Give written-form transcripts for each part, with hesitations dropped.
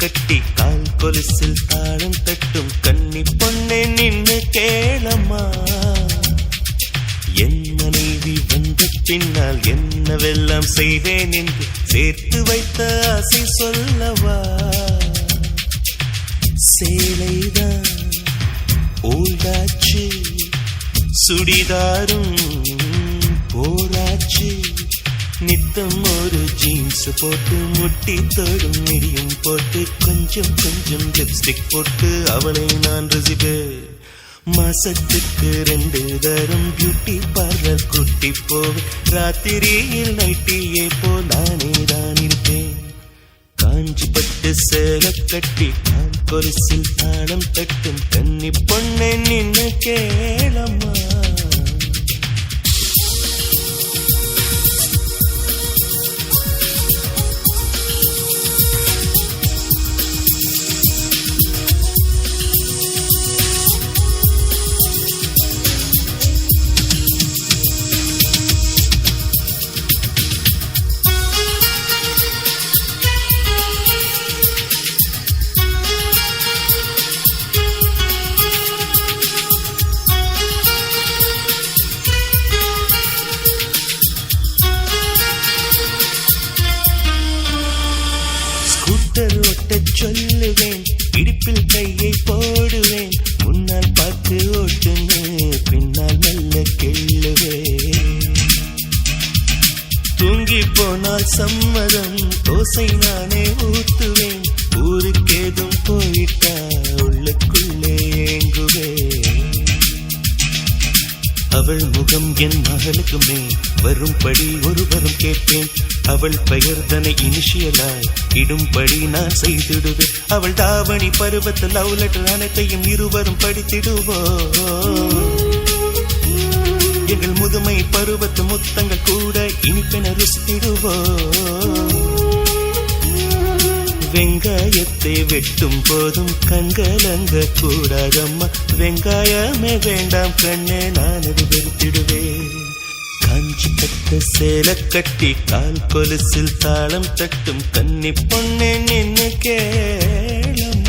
கட்டி கால் கொலுசில் தாளம் தட்டும் கன்னி பொண்ணே நின்னு கேளம்மா. என் மனைவி வந்த பின்னால் என்னவெல்லாம் செய்வேன் என்று சேர்த்து வைத்த ஆசை சொல்லவா. சேலைதான் ஓல்டாச்சு, சுடிதாரும் போராச்சு, நித்தம் ஒரு ஜீன்ஸ் போட்டு முட்டி தோடும் மிடியும் போட்டு கொஞ்சம் கொஞ்சம் லிப்ஸ்டிக் போட்டு அவளை நான் ரசிப்பேன். மாசத்துக்கு 2 தரம் பியூட்டி பார்லர் கூட்டி போவேன். ராத்திரியில் நைட்டியே போலானே தான் இருப்பேன். காஞ்சி பட்டு சேலை கட்டி கால் கொலுசில் தாளம் தட்டும் கன்னி பொண்ணை நின்னு கேளம்மா. சொல்லுவேன், இடுப்பில் கையை போடுவேன், முன்னால் பார்த்து ஓட்டுன்னு பின்னால் மெல்ல கெள்ளுவேன். தூங்கி போனால் சம்மதம், தோசை நானே ஊத்துவேன், ஊருக்கேதும் போயிட்டா உள்ளுக்குள்ளே ஏங்குவேன். அவள் முகம் என் மகளுக்குமே வரும்படி ஒருவரும் கேட்பேன். அவள் பெயர் தனை இனிஷியலாய் இடும்படி நான் செய்திடுவேன். அவள் தாவணி பருவத்தில் லவ் லெட்டர் அனைத்தையும் இருவரும் படித்திடுவோம். எங்கள் முதுமை பருவத்து முத்தங்கள் கூட இனிப்பென ருசித்திடுவோம். வெங்காயத்தை வெட்டும் போதும் கண்கலங்க கூடாதம்மா. வெங்காயமே வேண்டாம் கண்ணே, நான் அது வெறுத்திடுவேன். காஞ்சி பட்டு சேலை கட்டி கால் கொலுசில் தாளம் தட்டும் கன்னி பொண்ணே நின்னு கேளம்மா.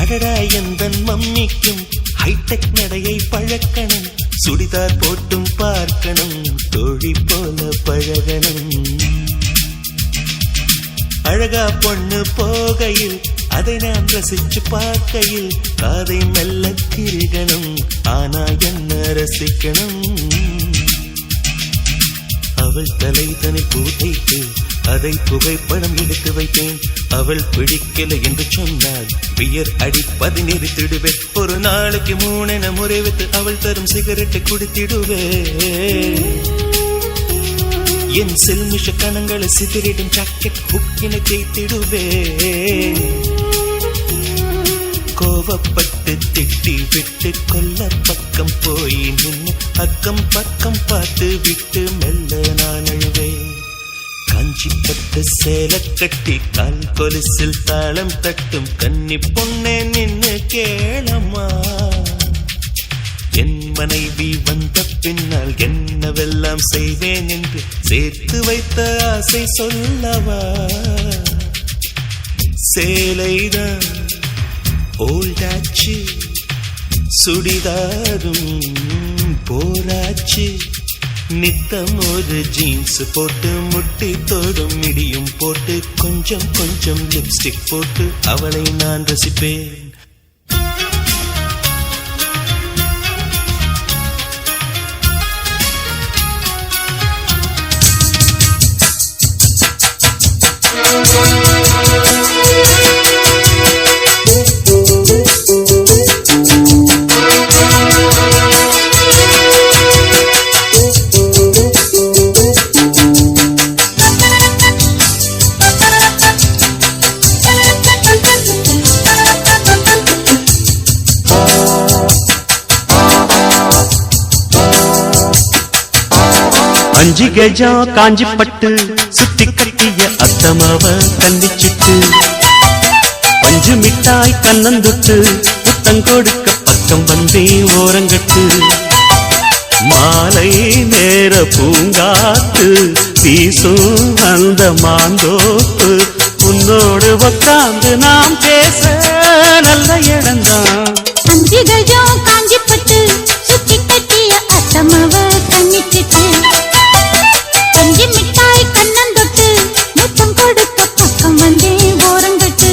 அடடா எந்தன் மம்மிக்கும் ஹைடெக் நடையை பழக்கணும். சுடிதார் போட்டும் பார்க்கணும், தோழி போல பழகணும். அழகா பொண்ணு போகையில் அதை நான் ரசிச்சு பார்க்கையில் காதை மெல்ல திருகணும், ஆனா என்ன ரசிக்கணும். அவள் தலை தனி பூதைக்கு அதை புகைப்படம் எடுத்து வைத்தேன். அவள் பிடிக்கல என்று சொன்னால் பியர் அடிப்பதை நிறுத்திடுவேன். ஒரு நாளைக்கு 3 முறை வைத்து அவள் தரும் சிகரெட்டை குடித்திடுவேன். என் செல்மிஷ கணங்களை சிதறிடும் ஜாக்கெட் புக்கினை தேய்த்திடுவேன். கோவப்பட்டு திட்டி விட்டு கொல்ல பக்கம் போய் நின்று அக்கம் பக்கம் பார்த்து விட்டு மெல்ல நான் அழுவேன். காஞ்சி பட்டு சேலை கட்டி கால் கொலுசில் தாளம் தட்டும் கன்னி பொண்ணே நின்னு கேளம்மா. என் மனைவி வந்த பின்னால் என்னவெல்லாம் செய்வேன் என்று சேர்த்து வைத்த ஆசை சொல்லவா. சேலைதான் ஓல்டாச்சு, சுடிதாரும் போராச்சு, நித்தம் ஒரு ஜீன்ஸ் போட்டு முட்டி தோடும் மிடியும் போட்டு கொஞ்சம் கொஞ்சம் லிப்ஸ்டிக் போட்டு அவளை நான் ரசிப்பேன். 5 கஜம் காஞ்சி பட்டு சுத்தி கட்டிய அத்தமாவ கண்டிச்சிட்டு பஞ்சு மிட்டாய் கண்ணந்தொட்டு புத்தம் கொடுக்க பக்கம் வந்தே ஓரங்கட்டு மாலை நேர பூங்காத்து வீசும் அந்த மாந்தோப்பு உன்னோடு உட்கார்ந்து நாம் பேச நல்ல இடம்தான் 5 கஜம் காஞ்சி பட்டு சுத்தி கட்டிய அத்தமாவ கண்ணிச்சிட்டு பஞ்சு மிட்டாய் கண்ணந்தொட்டு முத்தம் கொடுக்க பக்கம் வந்தே ஓரங்கட்டு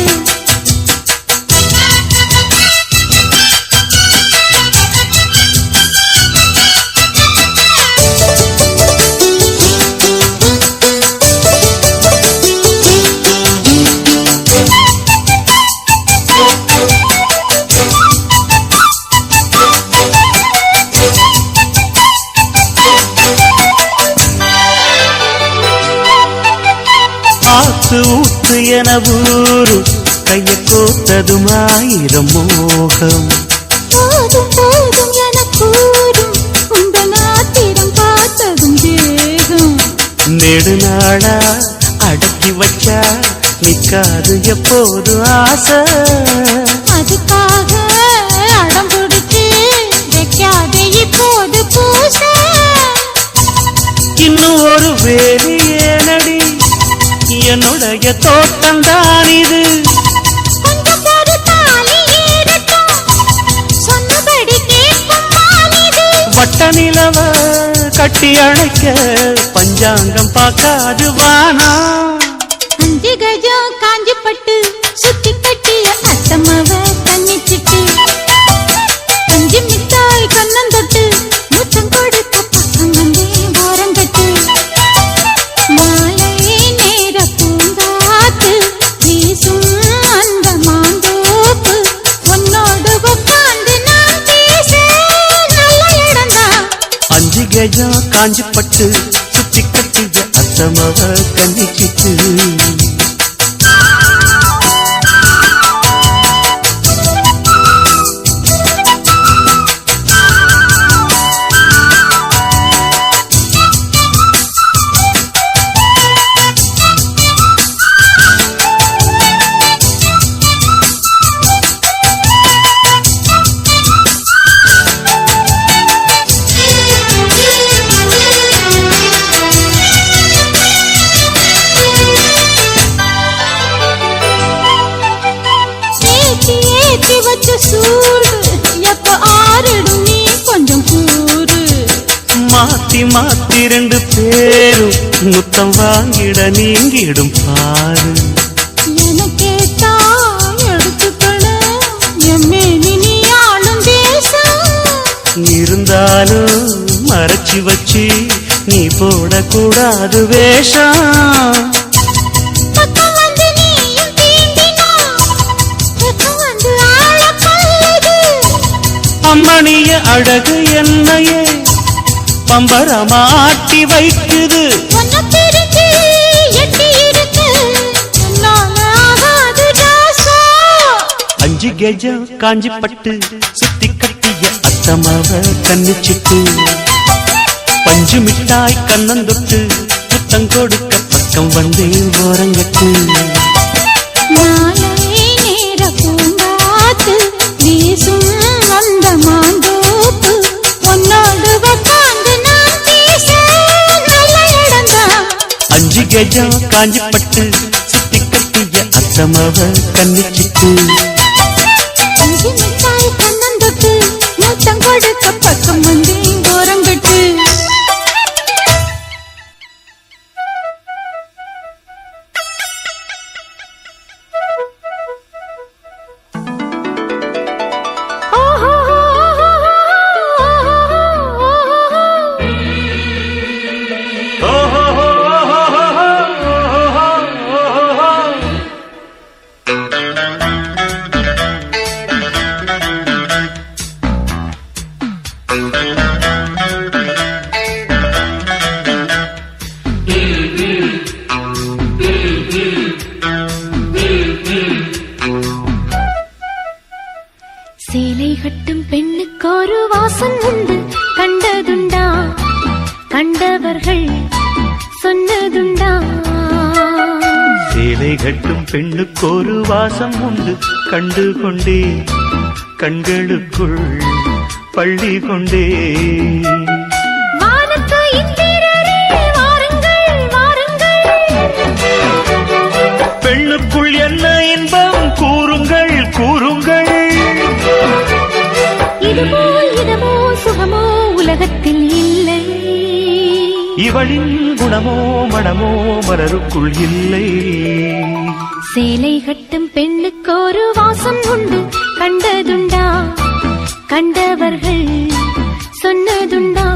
ஆத்து ஊத்து என ஊரு கைய கோத்ததும் 1000 மோகம் போதும் போதும் என கூறும் உந்த நாத்திரம் பார்த்ததும் தேகம் நெடுநாளா அடக்கி வச்சா நிக்காது எப்போது ஆசை அதுக்காக அடம் பிடிச்சு வைக்காதே இப்போது பூச இன்னும் ஒரு வேலி ஏனடி என்னுடைய தோட்டம்தான் இது கொஞ்சம் பொறுத்தாலி ஏறட்டும் சொன்னபடி கேட்கும் மாலிது வட்ட நிலவ கட்டி அணைக்க பஞ்சாங்கம் பார்க்காது வானா 5 கஜம் காஞ்சி பட்டு சுத்தி கட்டிய அத்தமாவ கண்ணிச்சிட்டு பஞ்சு மிட்டாய் கண்ணந்தொட்டு முத்தம் கொடுக்க பக்கம் வந்தே ஓரங்கட்டு மாலை நேர பூங்காத்து வீசும் அந்த மாந்தோப்பு உன்னோடு உட்கார்ந்து நாம் பேச நல்ல இடம்தான் 5 கஜம் காஞ்சி பட்டு சுத்தி கட்டிய அத்தமாவ கண்ணிச்சிட்டு ஏத்தி வச்ச சூடு எப்ப ஆறிடும் நீ கொஞ்சம் கூறு மாத்தி மாத்தி 2 பேரும் முத்தம் வாங்கிட நீங்கிடும் பாரு எனக்கேத்தா எடுத்துக்கணும் எம்மேனி நீ ஆளும் தேசம் இருந்தாலும் மறைச்சி வச்சு நீ போடக்கூடாது வேஷம் பக்கம் வந்து நீயும் தீண்டினா பக்கம் வந்து ஆள கொல்லுது அம்மணிய அழகு என்னையே பம்பரமாட்டி வைக்குது உன்னை பிரிஞ்சு எட்டி இருக்கு என்னால ஆகாது ஜாசா 5 கஜம் காஞ்சி பட்டு சுத்தி கட்டிய அத்தமாவ கண்ணிச்சிட்டு பஞ்சு மிட்டாய் கண்ணந்தொட்டு புத்தம் கொடுக்க பக்கம் வந்தே ஓரங்கட்டு மாலை நேர பூங்காத்து வீசும் அந்த மாந்தோப்பு உன்னோடு உட்கார்ந்து நாம் பேச நல்ல இடம்தான் 5 கஜம் காஞ்சி பட்டு சுத்தி கட்டிய அத்தமாவ கண்ணிச்சிட்டு பஞ்சு மிட்டாய் கண்ணந்தொட்டு முத்தம் கொடுக்க பக்கம் வந்தே ஓரங்கட்டு சேலை கட்டும் பெண்ணுக்கு ஒரு வாசம் உண்டு கண்டு கொண்டே கண்களுக்குள் பள்ளி கொண்டே வானத்து இந்திரரே வாருங்கள் வாருங்கள் பெண்ணுக்குள் என்ன இன்பம் கூறுங்கள் கூறுங்கள் இதுமோ சுகமோ உலகத்தில் இல்லை இவளின் குணமோ மனமோ மலருக்குள் இல்லை சேலை கட்டும் பெண்ணுக்கு ஒரு வாசம் உண்டு கண்டதுண்டா கண்டவர்கள் சொன்னதுண்டா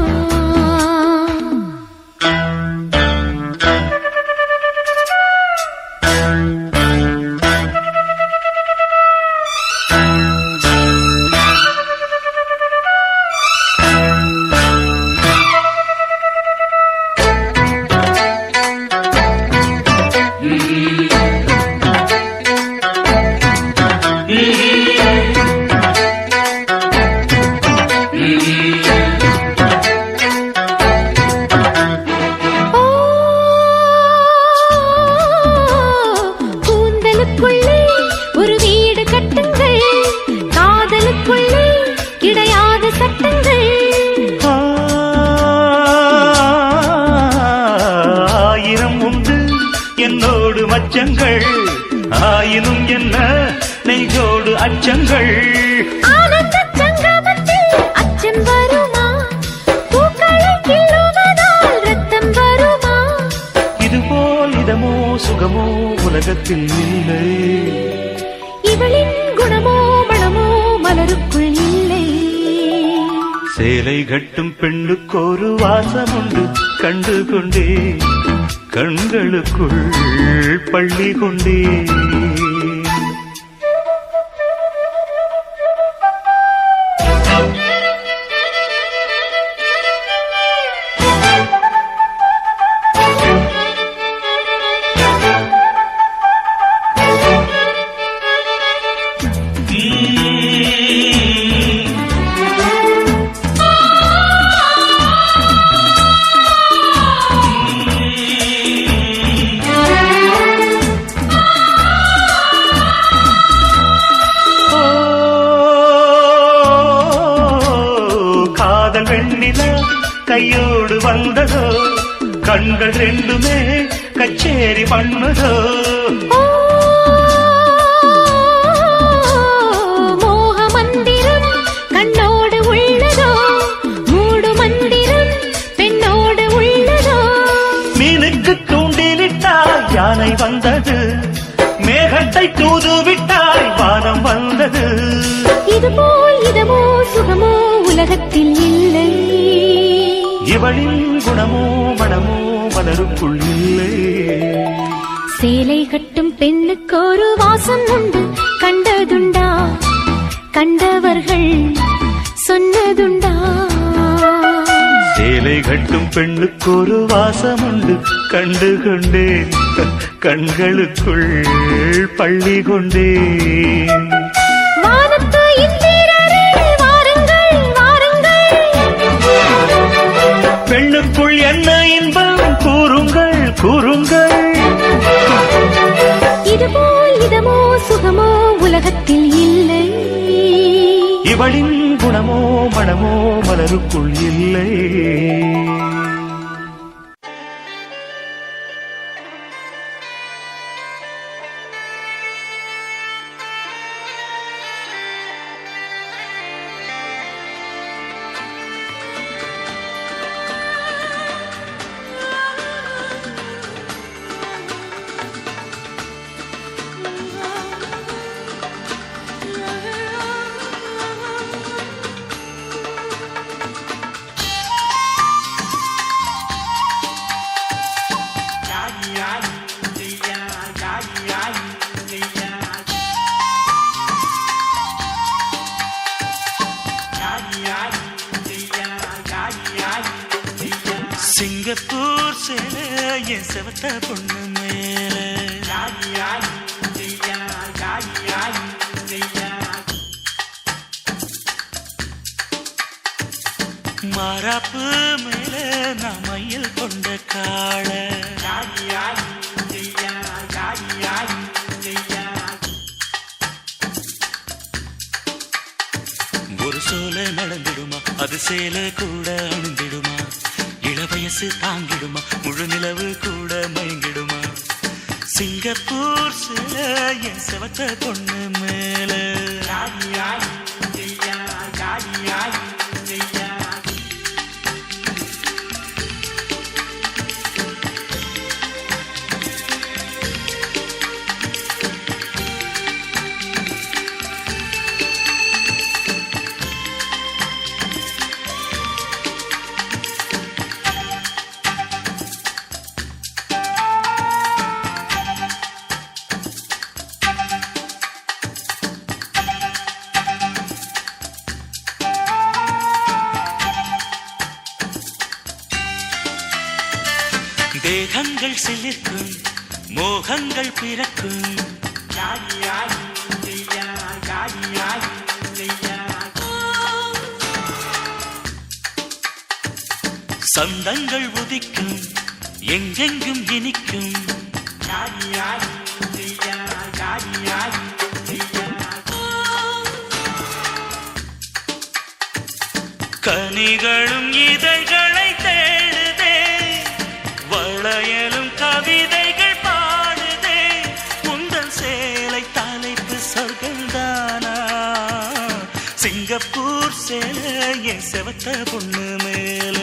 கூந்தலுக்குள்ளே ஒரு வீடு கட்டுங்கள் காதலுக்குள்ளே கிடையாத சட்டங்கள் ஆயிரம் உண்டு என்னோடு மச்சங்கள் ஆயினும் என்ன நெய்தோடு அச்சங்கள் ஆனந்த சங்கமத்தில் அச்சம் வருமா பூக்களை கிள்ளுவதால் ரத்தம் வருமா இதுபோல் இதமோ சுகமோ உலகத்தில் இல்லை இவளின் குணமோ மனமோ மலருக்குள் இல்லை சேலை கட்டும் பெண்ணுக்கு ஒரு வாசம் உண்டு கண்டு கொண்டே கண்களுக்குள் பள்ளி கொண்டே வெண்ணிலா கையோடு வந்ததோ கண்கள் ரெண்டுமே கச்சேரி பண்ணதோ மோக மந்திரம் கண்ணோடு உள்ளதோ மூடு மந்திரம் பெண்ணோடு உள்ளதோ மீனுக்கு தூண்டிலிட்டாய் யானை வந்தது மேகத்தை தூதுவிட்டாய் வானம் வந்தது இதுமோ சுகமோ உலகத்தில் இல்லை இவளின் குணமோ மனமோ மலருக்குள் இல்லை சேலை கட்டும் பெண்ணுக்கு ஒரு வாசம் உண்டு கண்டதுண்டா கண்டவர்கள் சொன்னதுண்டா சேலை கட்டும் பெண்ணுக்கு ஒரு வாசம் உண்டு கண்டு கொண்டேன் கண்களுக்குள் பள்ளி கொண்டேன் வானத்து இந்திரரே வாருங்கள் வாருங்கள் பெண்ணுக்குள் என்ன இன்பம் கூறுங்கள் கூறுங்கள் இதுமோ சுகமோ உலகத்தில் இல்லை இவளின் குணமோ மனமோ மலருக்குள் இல்லை சிங்கப்பூர் சேலை என் செவத்த பொண்ணு மேல மாறாப்பு மேல நான் மயில் கொண்ட காள நடந்திடுமா அது சேலை கூட அணிந்திடுமா இளவயசு தாங்கிடுமா முழு நிலவு கூட மயங்கிடுமா சிங்கப்பூர் சேலை என் செவத்த பொண்ணு மேல தேகங்கள் சிலிர்க்கும் மோகங்கள் பிறக்கும் சந்தங்கள் உதிக்கும் எங்கெங்கும் இனிக்கும் கனிகளும் இதழ்களை தேடுதே வளையலும் கவிதைகள் பாடுதே உந்தன் சேலை தலைப்பு சொர்க்கந்தானா சிங்கப்பூர் சேலை என் செவத்த பொண்ணு மேல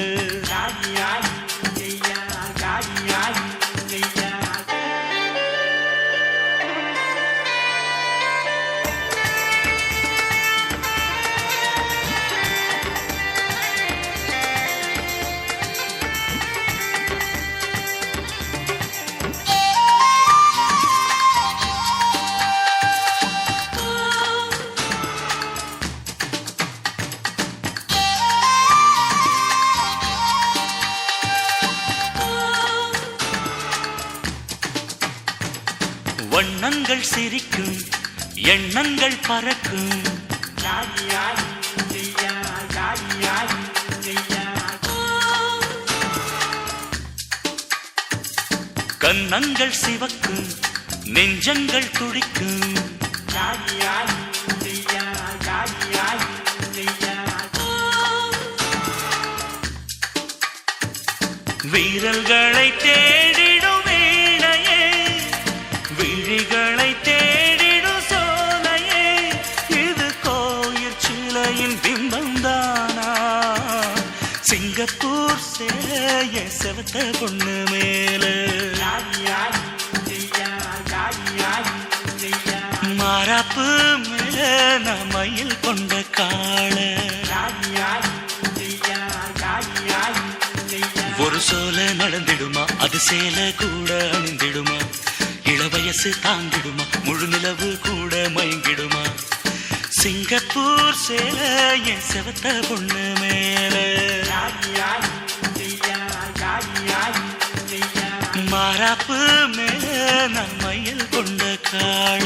வண்ணங்கள் சிரிக்கும் எண்ணங்கள் பறக்கும் கன்னங்கள் சிவக்கும் நெஞ்சங்கள் துடிக்கும் வீரல்களை தேடிடும் வீணையே விழிகளை தேடிடும் சோலையே இது கோயில் சிலையின் பிம்பம்தானா சிங்கப்பூர் சேலைய செவத்த பொண்ணு மேல மாறாப்பு மேல மயில் கொண்ட காள ஒரு சோல நடந்திடுமா அது சேலை கூட அணிந்திடுமா இளவயசு தாங்கிடுமா முழு நிலவு கூட மயங்கிடுமா சிங்கப்பூர் சேலை என் செவத்த பொண்ணு மேல மாறாப்பு மேல மயில் கொண்ட காள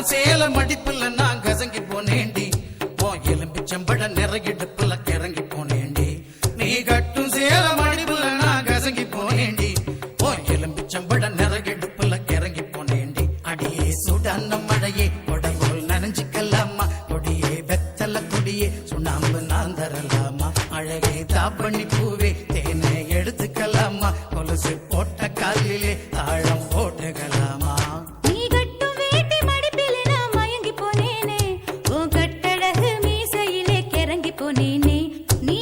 சேல மடிப்புல நான் கசங்கி போனேண்டி போ எலும்பிச்சம்பட நிறையிடுப்புல கிறங்கி போனேண்டி நீ கட்டும் சேல மடிப்புல நான் கசங்கி போனேண்டி போ எலும்பிச்சம்பட நிறையிடுப்புல கிறங்கி போனேண்டி அடியே சுடான மழையே கொடைபோல் நனைஞ்சுக்கலாமா கொடியே வெத்தல கொடியே சுண்ணாம்பு நான் தரலாமா அழகே தாப்பண்ணி பூவே தேனை எடுத்துக்கலாமா கொலுசு போட்ட காலிலே தாழம் போட்டுக்கலாமா நீ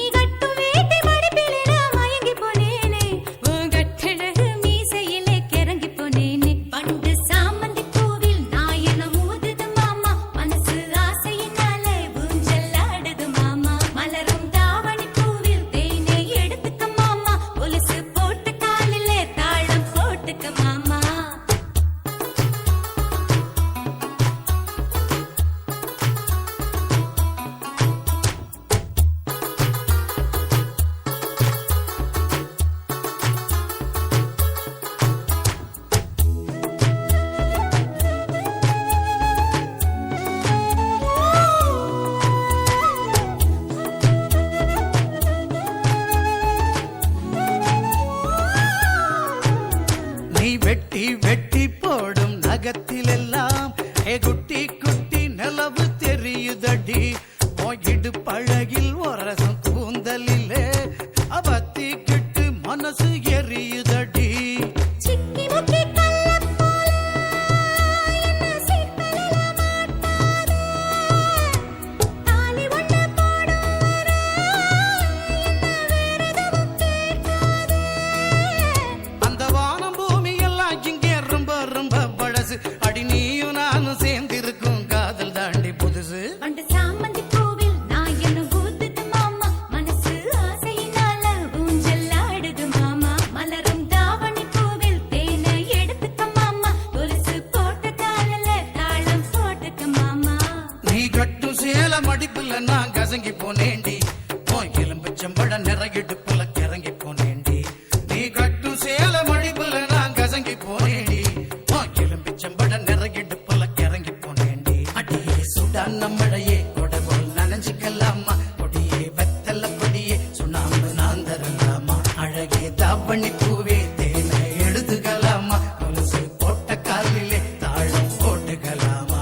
போடும் நகத்திலெல்லாம் குட்டி குட்டி நிலவு தெரியுதடி போயிடு பழகில் ஒரசம் கூந்தலிலே அவத்தி கிட்டு மனசு எரியுதடி சிக்கி முக்கி கள்ளப் போல என்ன சிக்கலில மாட்டாதே. தாலி ஒண்ணு போடும் வரை என்ன வேறெதுவும் கேட்காதே. அந்த வானம் பூமி எல்லாம் இங்கே ரொம்ப ரொம்ப பழசு அடி நீயும் நானும் சேர்ந்திருக்கும் காதல் தாண்டி புதுசு பண்டு சாமந்தி பூவில் நான் என்ன ஊத்துது மாமா. மனசு ஆசையினால ஊஞ்சல் ஆடுது மாமா. மலரும் தாவணி பூவில் தேனை எடுத்துக்க மாமா. கொலுசு போட்ட காலில தாளம் போட்டுக்க மாமா. நீ கட்டும் சேல மடிப்புல நான் கசங்கி போனேண்டி உன் எலும்புச்சம்பழ நிறையிடுப்புல கிறங்கி போனேண்டி நீ கட்டும் சேல மடிப்புல நான் கசங்கி போனேண்டி உன் எலும்புச்சம்பழ நிறையிடுப்புல கிறங்கி போனேண்டி அடியே சுடான மழையே கொடை போல் நனைஞ்சுக்கலாமா கொடியே வெத்தல கொடியே சுண்ணாம்பு நான் தரலாமா அழகே தாவணி பூவே தேனை எழுதுகலாமா கொலுசு போட்ட காலிலே தாழம் போட்டுகலாமா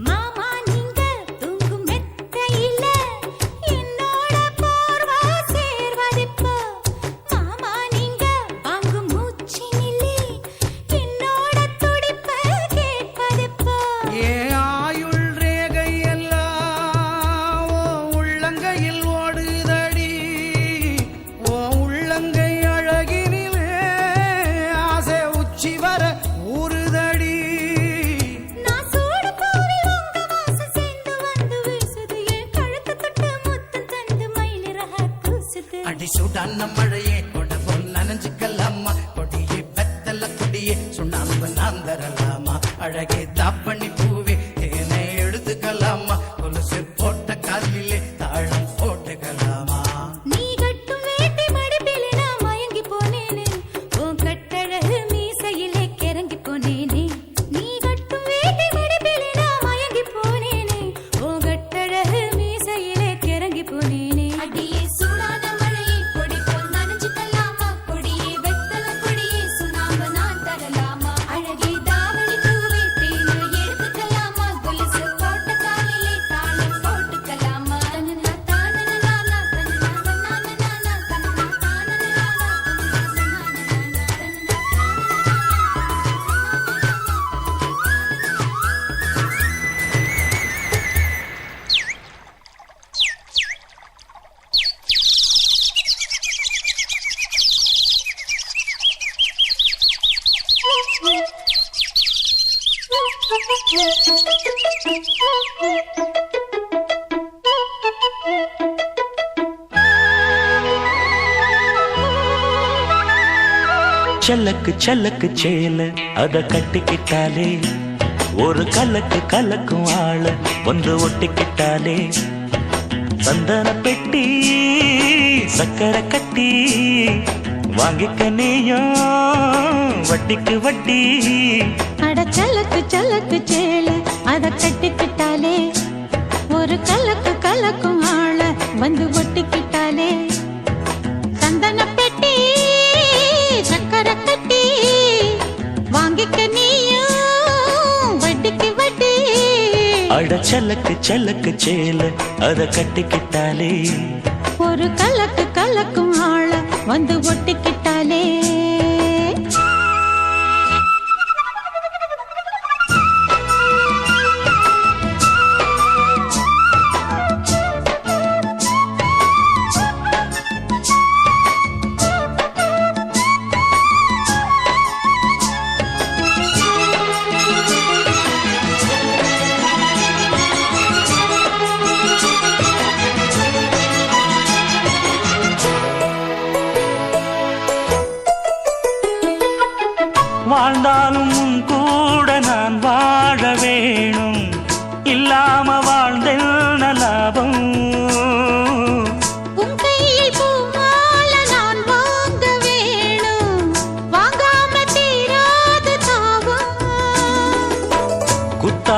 மாமா நீங்க தூங்கும் மெத்தையில என்னோட போர்வை சேர்வதிப்போ. மாமா நீங்க வாங்கும் மூச்சினிலே என்னோட துடிப்பு கேட்பதிப்போ. ஏன் ஆயுள் ரேகை எல்லாம் ஓ உள்ளங்கையில் ஓடுதடி ஓ உள்ளங்கை அழகினிலே ஆசை உச்சி வர ஊறுதடி நான் சூடு பூவில் உங்க வாசம் சேர்ந்து வந்து வீசுது. என் கழுத்து தொட்டு முத்தம் தந்து மயிலிறக கூசுது. அடி சுடான மழையே கொடை போல் நனைஞ்சுக்கலாமா கொடியே வெத்தல கொடியே சுண்ணாம்பு நான் தரலாமா அழகே தாப்பண்ணி பூவே தேனை எழுதுகலாமா கொலுசு போட்ட காலிலே தாழம் போட்டுகலாமா நீ கட்டும் வேட்டி மடிப்பிலே நான் மயங்கி போனேனே. உன் கட்டழகு மீசையிலே கிறங்கி போனேனே. நீ கட்டும் வேட்டி மடிப்பிலே நான் மயங்கி போனேனே. உன் கட்டழகு மீசையிலே கிறங்கி போனேனே. அடியே சூடான மழையே கொடி போல் நனைஞ்சுக்கலாமா கொடியே வெத்தல கொடியே சுண்ணாம்பு நான் தரலாமா அழகே தாவணி பூவே தேனை எடுத்துக்கலாமா கொலுசு போட்ட காலிலே தாளம் போட்டுக்கலாமா தனனா தானனா தனனா நானா தனனா தானனா சல்லக்கு சல்லக்கு சேல அத கட்டிக்கிட்டாலே ஒரு கலக்கு கலக்கும் ஆள வந்து ஒட்டிக்கிட்டாலே சந்தன பெட்டி சக்கரை கட்டி வாங்கிக்க நீயும் வட்டிக்கு வட்டி. அட சலக்கு சலக்கு சேல அத கட்டிக்கிட்டாலே ஒரு கலக்கு கலக்கும் ஆள வந்து ஒட்டிக்கிட்டாலே சந்தன பெட்டி சக்கரை கட்டி வாங்கிக்க நீயும் வட்டிக்கு வட்டி. அட சல்லக்கு சல்லக்கு சேல அத கட்டிக்கிட்டாலே ஒரு கலக்கு கலக்கும் ஆள வந்து ஒட்டிக்கிட்டாலே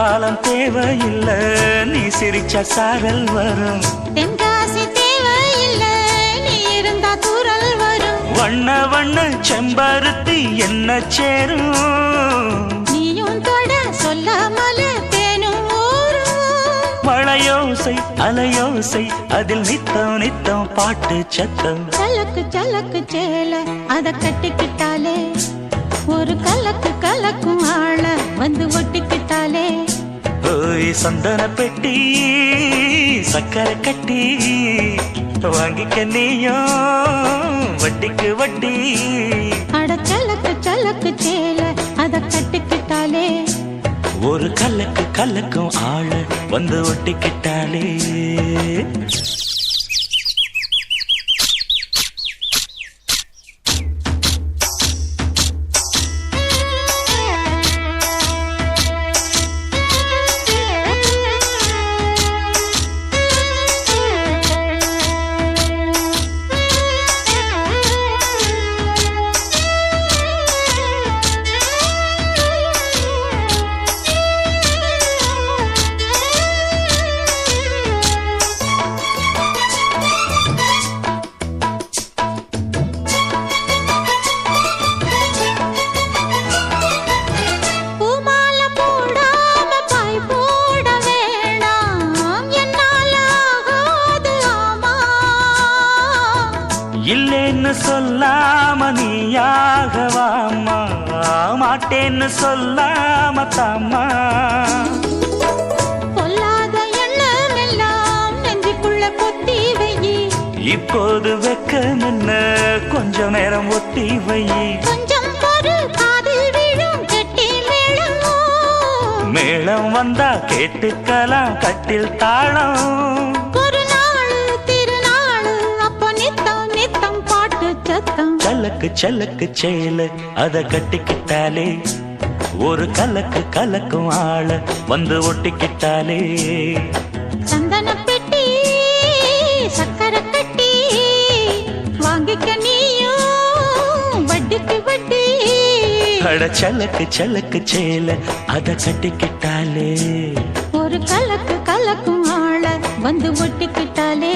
குத்தாலம் தேவையில்ல நீ சிரிச்ச சாரல் வரும் தென்காசி தேவையில்லை நீ இருந்தா தூரல் வரும் வண்ண வண்ண செம்பருத்தி என்ன சேரும் நீயும் தொட சொல்லாமல தேனும் ஊரும் மழையோசை அலையோசை அதில் நித்தம் நித்தம் பாட்டு சத்தம் சலக்கு சலக்கு சேல அத கட்டிக்கிட்டாலே ஒரு கலக்கு கலக்கும் ஆள வந்து ஒட்டிக்கிட்டாலே ஓய் சந்தன பெட்டி சக்கரை கட்டி வாங்கிக்க நீயும் வட்டிக்கு வட்டி அட சலக்கு சலக்கு சேல அத கட்டிக்கிட்டாலே ஒரு கலக்கு கலக்கும் ஆள வந்து ஒட்டிக்கிட்டாலே இல்லேன்னு சொல்லாம நீயாகவாமா மாட்டேன்னு சொல்லாம தாமா பொல்லாத எண்ணம் எல்லாம் நெஞ்சுக்குள்ள கொத்தி வையி இப்போது வெக்கம் என்ன கொஞ்ச நேரம் ஒத்தி வை கொஞ்சம் பொறு காதில் விழும் கெட்டி மேளம் மேளம் வந்தா கேட்டுக்கலாம் கட்டில் தாளம் ஒரு நாள் திருநாள் அப்ப நித்தம் நித்தம் பாட்டு சத்தம் சலக்கு சலக்கு சேல அத கட்டிக்கிட்டாலே ஒரு கலக்கு கலக்கும் ஆள வந்து ஒட்டிக்கிட்டாலே சந்தன பெட்டி சக்கரை கட்டி வாங்கிக்க நீயும் வட்டிக்கு வட்டி அட சலக்கு சலக்கு சேல அத கட்டிக்கிட்டாலே ஒரு கலக்கு கலக்கும் ஆள வந்து ஒட்டிக்கிட்டாலே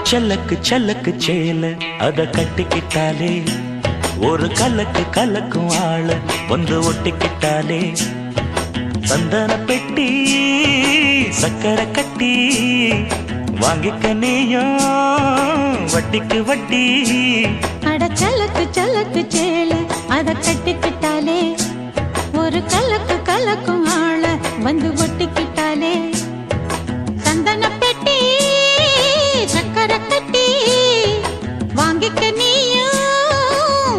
சலக்கு சலக்கு சேல அத கட்டிக்கிட்டாலே ஒரு கலக்கு கலக்கும் ஆள வந்து ஒட்டிக்கிட்டாலே சந்தன பெட்டி சக்கரை கட்டி வாங்கிக்க நீயும் வட்டிக்கு வட்டி அட சலக்கு சலக்கு சேல அத கட்டிக்கிட்டாலே ஒரு கலக்கு கலக்கும் ஆள வந்து ஒட்டிக்கிட்டாலே சந்தன பெட்டி சக்கரை கட்டி வாங்கிக்க நீயும்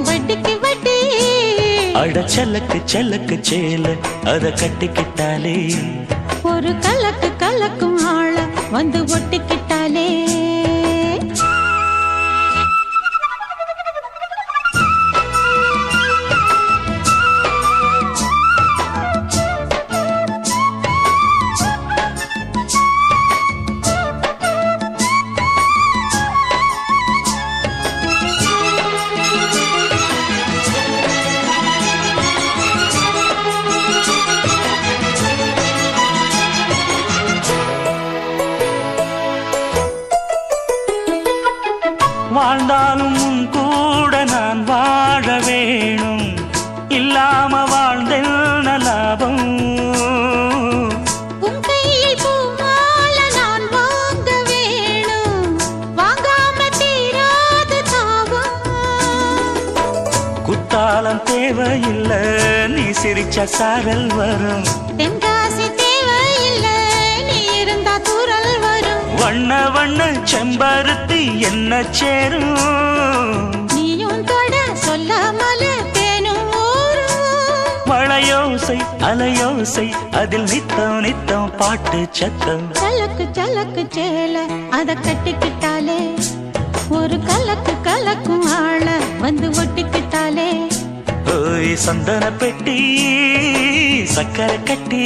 வட்டிக்கு வட்டி அட சலக்கு சலக்கு சேல அத கட்டிக்கிட்டாலே ஒரு கலக்கு கலக்கும் ஆள வந்து ஒட்டிக்கிட்டாலே வாழ்ந்தாலும் உன் கூட நான் வாழ வேணும் இல்லாம வாழ்ந்தென்ன லாபம் உன் கையில் பூமால நான் வாங்க வேணும் வாங்காம தீராத தாபம் குத்தாலம் தேவையில்ல நீ சிரிச்ச சாரல் வரும் தென்காசி தேவையில்லை நீ இருந்தா தூரல் வரும் வண்ண வண்ண செம்பருத்தி என்ன சேரும் நீயும் தொட சொல்லாமல தேனும் ஊரும் மழையோ இசையோசை அலையோசை அதில் நித்தம் நித்தம் பாட்டு சத்தம். சலக்கு சலக்கு சேல அத கட்டிக்கிட்டாலே ஒரு கலக்கு கலக்கும் ஆள வந்து ஒட்டிக்கிட்டாலே. ஓய் சந்தன பெட்டி சக்கரை கட்டி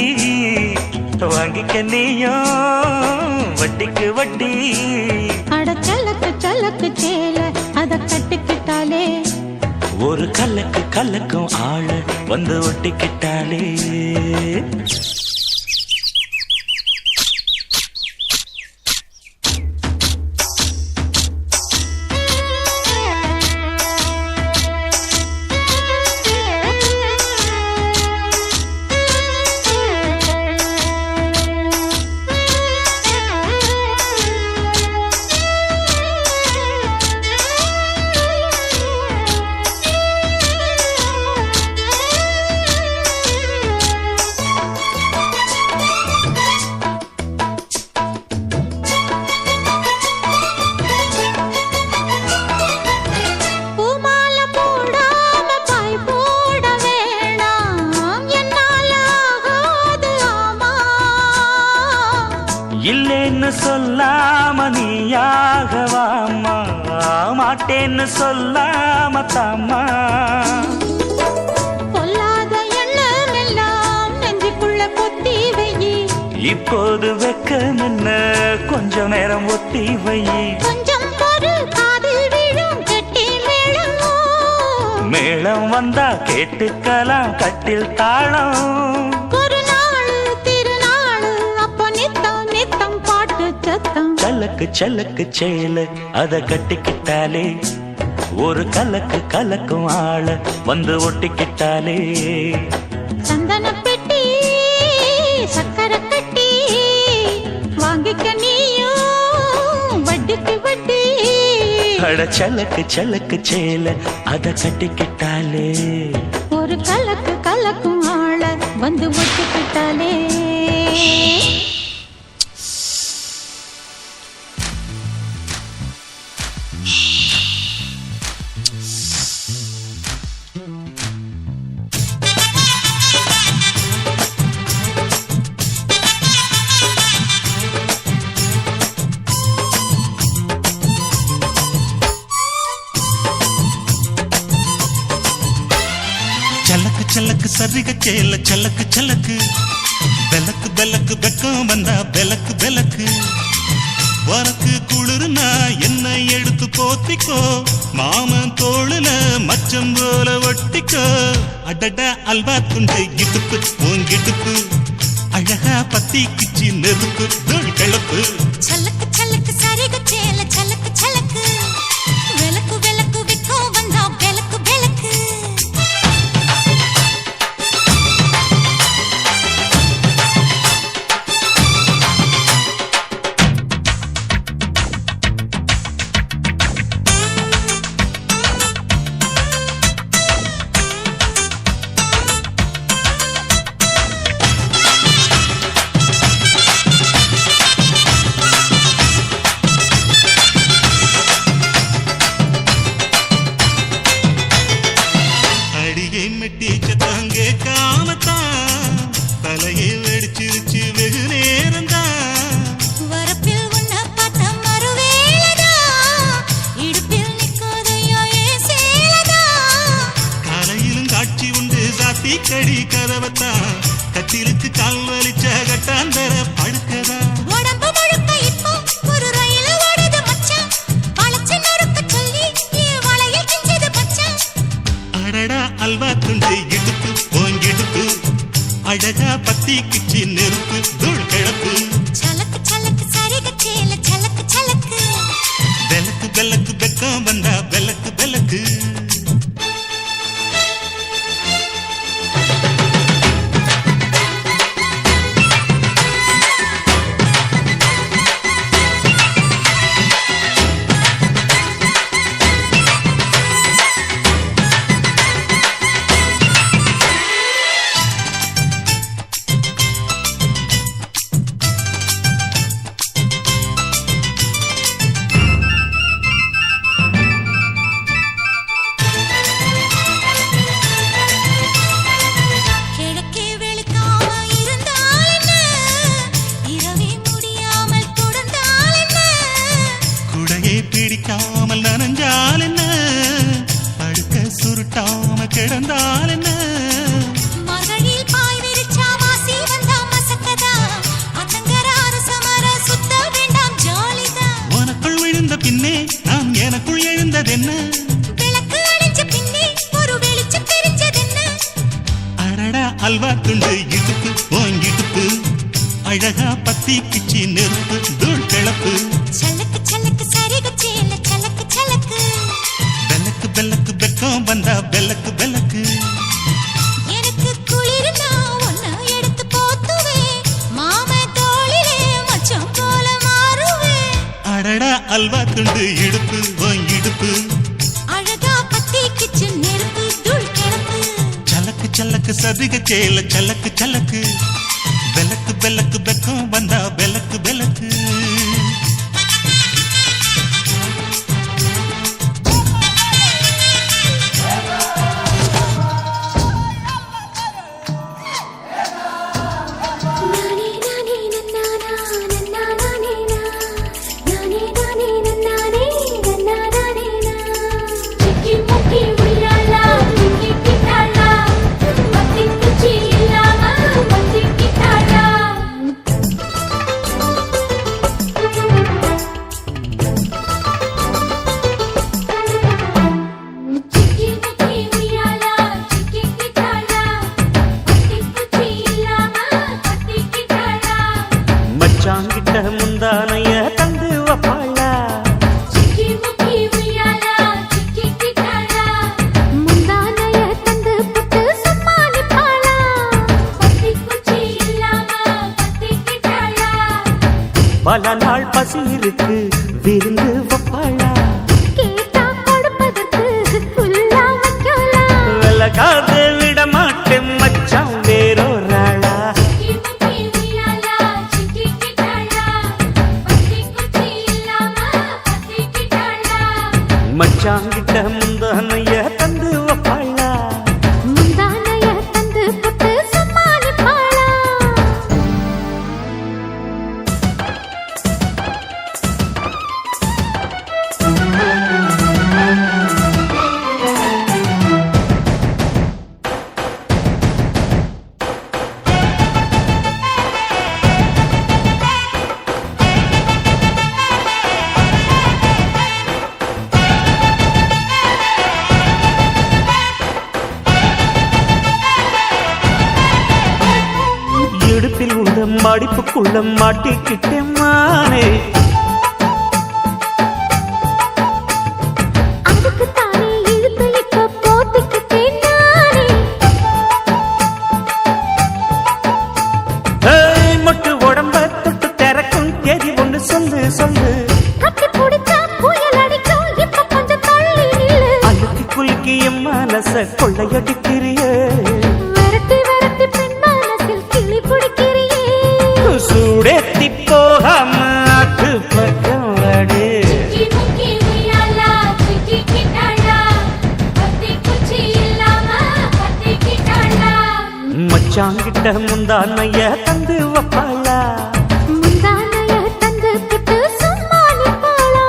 வாங்கிக்க நீயும் வட்டிக்கு வட்டி. அட சலக்கு சலக்கு சேல அத கட்டிக்கிட்டாலே ஒரு கலக்கு கலக்கும் ஆள வந்து ஒட்டிக்கிட்டாலே. இல்லேன்னு சொல்லாம நீயாகவாமா மாட்டேன்னு சொல்லாம தாமா. பொல்லாத எண்ணம் எல்லாம் நெஞ்சுக்குள்ள பொத்தி வையி. இப்போது வெக்கம் என்ன கொஞ்ச நேரம் ஒத்தி வை. கொஞ்சம் பொறு காதில் விழும் கெட்டி மேளம். மேளம் வந்தா கேட்டுக்கலாம் கட்டில் தாளம். சலக்கு சலக்கு சேல அத கட்டிக்கிட்டாலே ஒரு கலக்கு கலக்கும் ஆள வந்து ஒட்டிக்கிட்டாலே. சந்தன பெட்டி சக்கரை கட்டி வாங்கிக்க நீயும் வட்டிக்கு வட்டி. அட சலக்கு சலக்கு சேல அத கட்டிக்கிட்டாலே ஒரு கலக்கு கலக்கும் ஆள வந்து ஒட்டிக்கிட்டாலே. சலக்கு சலக்கு சரிக சேல சலக்கு சலக்கு பெலக்கு பெலக்கு வெக்கம் வந்தா பெலக்கு பெலக்கு. உனக்கு குளிர்னா என்னை எடுத்து போத்திக்கோ மாமன் தோளுல மச்சம் போல ஒட்டிக்கோ. அடட அல்வா துண்டு இடுப்பு ஓங்கிடுப்பு அழகா பத்தி கிச்சி நெருப்பு தோல் கிளப்பு. சலக்கு சலக்கு சரிக சேல சலக்கு சலக்கு வெலக்கு வெலக்கு வெக்கம் வந்தா பெலக்கு பெலக்கு. மெட்டிச்சத்தாங்கே காமத்தான் தலையை வெடிச்சிருச்சு வெகு நேரம்தான். வரப்பில் உன்ன பார்த்த மறுவேளதா இடுப்பில் நிற்காதையா ஏன் சேலதா. காலையிலும் காட்சி உண்டு சாத்தி கடி கதவத்தான் கட்டிலுக்கு கால் வலிச்ச கட்டாந்தர படுக்கதா. உடம்பு முழுக்க இப்போ ஒரு ரயில் ஓடுது மச்சான் வளைச்சு நறுக்க சொல்லி வளையில் கிஞ்சது மச்சான். அடடா அல்வா துண்டு இடுப்பு ஓங்கிடுப்பு அழகா பத்தி கிச்சி நெருப்பு தூள் கிளப்பு. சலக்கு சலக்கு சரிக சேல சலக்கு சலக்கு பெலக்கு பெலக்கு வெக்கம் வந்தா பெலக்கு பெலக்கு. பிடிக்காமல் நனைஞ்சால் என்ன, படுக்க சுருட்டாம கிடந்தால் என்ன, மகளில் பாய் விரிச்சா வாசி வந்தா மசக்கதா, அத்தங்கராறு சமர சுத்த வேண்டாம் ஜாலிதான். உனக்குள் விழுந்த பின்னே நான் எனக்குள் எழுந்ததென்ன, விளக்கு அணைஞ்ச பின்னே ஒரு வெளிச்சம் தெரிஞ்சதென்ன. அடடா அல்வா துண்டு இடுப்பு ஓங்கிடுப்பு, அழகா பத்தி கிச்சி நெருப்பு தூள் கிளப்பு, சலக்கு சலக்கு சரிகு சேல சலக்கு சலக்கு, பெல்லக்கு பெல்லக்கு பெக்கம் வந்தா பெல்லக்கு பெல்லக்கு. எனக்கு குளிர்னா ஒன்ன எடுத்து போத்துவே, மாம தோளிலே மச்சம் போல மாறுவே. அடடா அல்வா துண்டு இடுப்பு ஓங்கிடுப்பு, அழகா பத்தி கிச்சு நெருப்பு தூள் கிளப்பு, சலக்கு சலக்கு சதிக சேல சலக்கு சலக்கு, பெல்லக்கு பெல்லக்கு பெக்கம் வந்தா பெல்லக்கு பெல்லக்கு. நானே நானே நன்னானா நன்னானே நா, நானே நானே நன்னானே நன்னானே நா. சிக்கி முக்கி உய்யாலா சிக்கி கிட்டாலா, பத்தி குச்சி இல்லாம பத்தி கிட்டாலா. சிக்கி முக்கி உய்யாலா சிக்கி கிட்டாலா, பத்தி குச்சி இல்லாம பத்தி கிட்டாலா. மச்சாங்கிட்ட முந்தானைய தந்து வப்பாளா, சிக்கி முக்கி உய்யாலா சிக்கி கிட்டாலா, முந்தானைய தந்து புட்டு சும்மா நிப்பாளா, பத்தி குச்சி இல்லாம பத்தி கிட்டாலா. பல நாள் பசி இருக்கு விருந்து வப்பாளா, கேட்டா கொடுப்பதற்கு புல்லா வைக்கலாம். விலகாது விட மாட்டேன் மச்சான் வேறொராளா. சிக்கி முக்கி உய்யாலா சிக்கி கிட்டாலா, பத்தி குச்சி இல்லாம பத்தி கிட்டாலா. மச்சாங்கிட்ட முந்தானைய தந்து வப்பாளா, முந்தானைய தந்து புட்டு சும்மா நிப்பாளா. இடுப்பில் உள்ள மடிப்புக்குள்ள மாட்டிக்கிட்டேன் மானே, அதுக்கு தானே இழுத்து இப்ப போத்திக்கிட்டேன் நானே. ஏய், மொட்டு உடம்ப தொட்டு திறக்கும் தேதி ஒண்ணு சொல்லு சொல்லு, கட்டி பிடிச்சா புயல் அடிக்கும் இப்ப கொஞ்சம் தள்ளி நில்லு. அழுத்தி குலுக்கி என் மனச கொள்ளையடிக்கிறியே, விரட்டி விரட்டி பெண் மனசில் கிளி பிடிக்கிறியே. சூடேத்தி போகாம ஆட்டு பக்கம் வாடு. சிக்கி முக்கி உய்யாலா சிக்கி கிட்டாலா, பத்தி குச்சி இல்லாம பத்தி கிட்டாலா. மச்சாங்கிட்ட முந்தானைய தந்து வப்பாளா, முந்தானைய தந்து புட்டு சும்மா நிப்பாளா.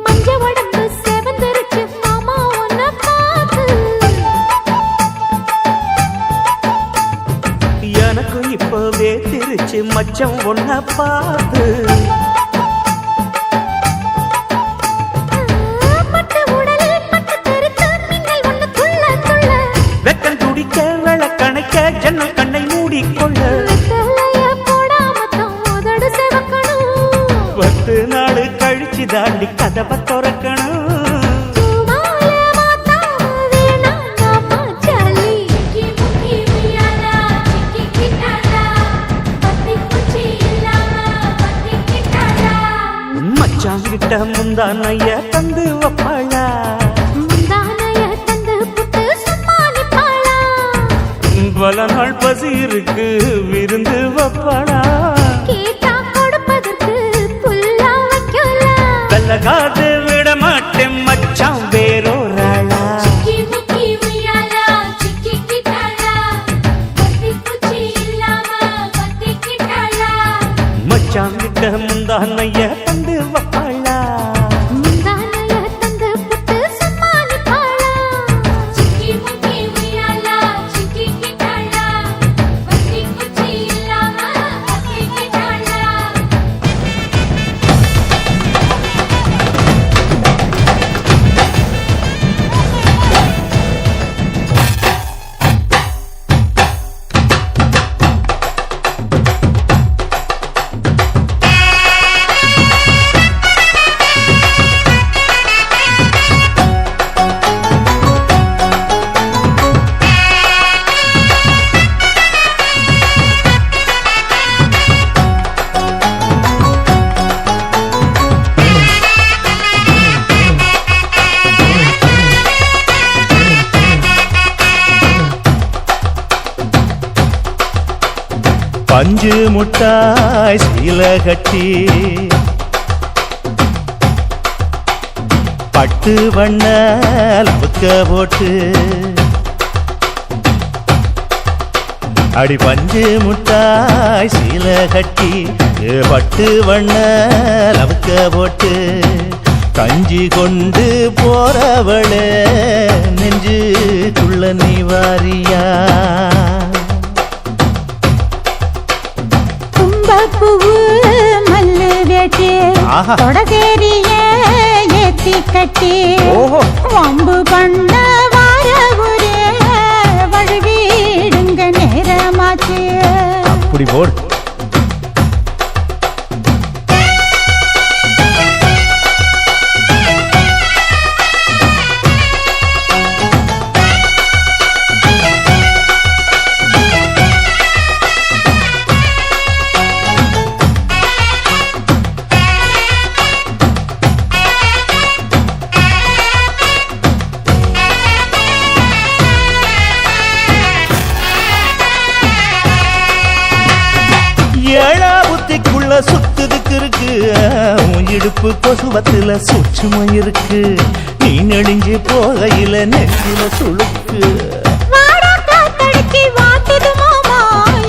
மஞ்ச உடம்பு செவந்தரிச்சு மாமா உன்னை பார்த்து, எனக்கு இப்பவே திருச்சு மச்சம் ஒன்ன பார்த்து, பட்டு உடலில் பட்டு தெறித்து மின்னல் ஒன்று துள்ள துள்ள, வெக்கம் துடிக்க விளக்கணைக்க ஜன்னல் கண்ணை மூடிக்கொள்ள, வெத்தலைய போடாமத்தான் உதடு செவக்கணும். 10 நாள் கழிச்சு தாண்டி கதவை திறக்கணும். பூமால மாத்தாம வேணாம் மாமா சாலி. சிக்கி முக்கி உய்யாலா சிக்கி கிட்டாலா, பத்தி குச்சி இல்லாம பத்தி கிட்டாலா. மச்சாங்கிட்ட முந்தானைய தந்து வப்பாளா முந்தானைய தந்து புட்டு சும்மா நிப்பாளா பல நாள் பசி இருக்கு விருந்து வப்பாளா கேட்டா கொடுப்பதற்கு புல்லா வைக்கல வெள்ளகாது விட மாட்டேன் மச்சான் வேறோராளா சிக்கி முக்கி உய்யாலா சிக்கி கிட்டாளா பத்தி குச்சி இல்லாம பத்தி கிட்டாளா மச்சாங்கிட்ட முந்தானைய தந்து வப்பாளா முந்தானைய தந்து புட்டு சும்மா நிப்பாளா சிக்கி முக்கி உய்யாலா சிக்கி கிட்டாளா பத்தி குச்சி இல்லாம பத்தி கிட்டாளா பஞ்சு முட்டாய் சீல கட்டி பட்டு வண்ண லவுக்க போட்டு அடி பஞ்சு முட்டாய் சீல கட்டி பட்டு வண்ண லவுக்க போட்டு கஞ்சி கொண்டு போறவளே நெஞ்சுக்குள்ள நீ வாரியா பூவு மல்லு வேட்டி ஆஹா. தொடதேரிய ஏத்தி கட்டி ஓஹோ. வம்பு பண்ண வார ஒரே வழுவிடுங்க நேரமாச்சு அப்படி போடு ஏழா புத்திக்குள்ள சுத்துதுக்கு இருக்கு உன் இடுப்பு கொசுவத்துல சூட்சுமம் இருக்கு நீ நெடுஞ்சு போகையில நெஞ்சில சுளுக்கு வாடா காத்தடிச்சு வாட்டுது மாமா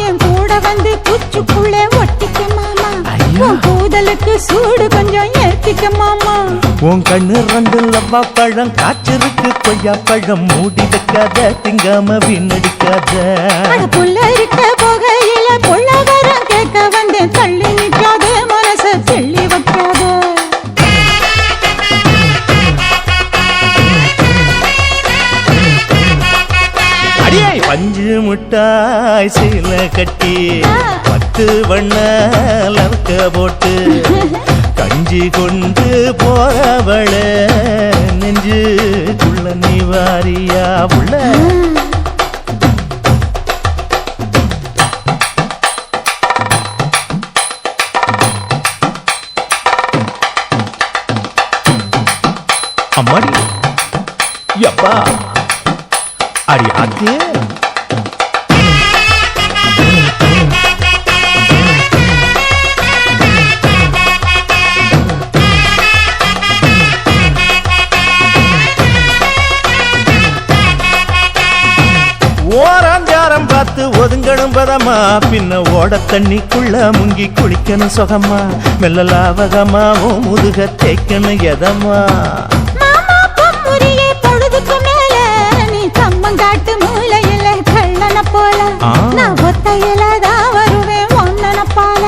என் கூட வந்து குச்சுக்குள்ள ஒட்டிக்க மாமா ஐயா. உன் கூதலுக்கு சூடு கொஞ்சம் ஏத்திக்க மாமா உன் கண்ணு ரெண்டு லவ்வா பழம் காய்ச்சிருக்கு கொய்யா பழம் மூடி வைக்காத திங்காம வீணடிக்காத அட புள்ள இருக்க போகையில புள்ள வரம் கேட்க வந்தேன் தள்ளி நிற்காத மனச தெள்ளி வைக்காத அடியே பஞ்சு முட்டாய் சீல கட்டி பத்து வண்ண லவுக்க போட்டு கஞ்சி கொண்டு போறவள நெஞ்சுக்குள்ள நீ வாரியா உள்ள அம்மாடி யப்பா அடி ஆத்தே ஓராஞ்சாரம் பார்த்து ஒதுங்கணும் பதமா பின்ன ஓட தண்ணிக்குள்ள முங்கி குளிக்கணும் சுகமா மெல்ல லாவகமாவும் முதுக தேய்க்கணும் எதமா மாமா பொம்முரியே பொழுதுக்கு மேல நீ கம்மங்காட்டு மூலையில கள்ளன போல ஆ. நான் ஒத்தையில தான் வருவேன் ஒன்னன போல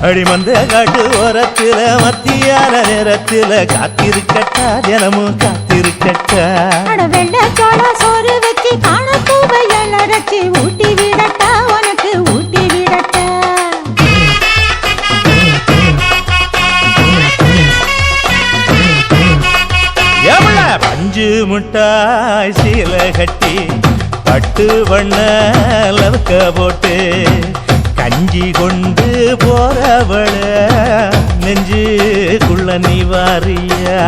அடி மந்த காட்டு ஓரத்துல மத்தியான நேரத்துல காத்திருக்கட்டா தினமும் காத்திருக்கட்டா அட வெள்ளை சோள சோறு வச்சு காண பூவையல் அரைச்சி ஊட்டி விடட்டா உனக்கு ஊட்டி விடட்டா எவ்வள பஞ்சு முட்டாய் சீல கட்டி பட்டு வண்ண லவுக்க போட்டு கஞ்சி கொண்டு போறவள நெஞ்சுக்குள்ள நீ வாரியா